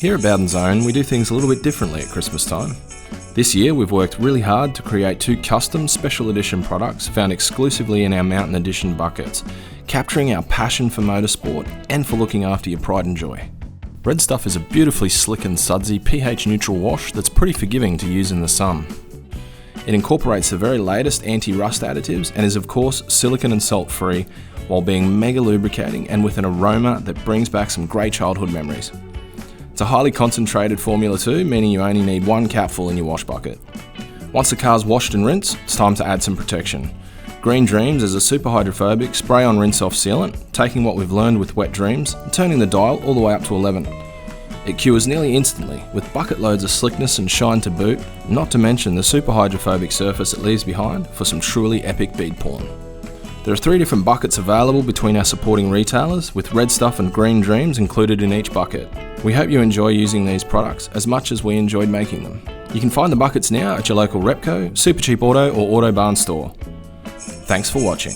Here at Bowden's Own, we do things a little bit differently at Christmas time. This year we've worked really hard to create 2 custom special edition products found exclusively in our Mountain Edition buckets, capturing our passion for motorsport and for looking after your pride and joy. Red Stuff is a beautifully slick and sudsy pH neutral wash that's pretty forgiving to use in the sun. It incorporates the very latest anti-rust additives and is of course silicone and salt free, while being mega lubricating and with an aroma that brings back some great childhood memories. It's a highly concentrated formula too, meaning you only need 1 capful in your wash bucket. Once the car's washed and rinsed, it's time to add some protection. Green Dreams is a super hydrophobic spray-on rinse-off sealant, taking what we've learned with Wet Dreams and turning the dial all the way up to 11. It cures nearly instantly, with bucket loads of slickness and shine to boot, not to mention the super hydrophobic surface it leaves behind for some truly epic bead pulling. There are 3 different buckets available between our supporting retailers, with Red Stuff and Green Dreams included in each bucket. We hope you enjoy using these products as much as we enjoyed making them. You can find the buckets now at your local Repco, Super Cheap Auto or Auto Barn store. Thanks for watching.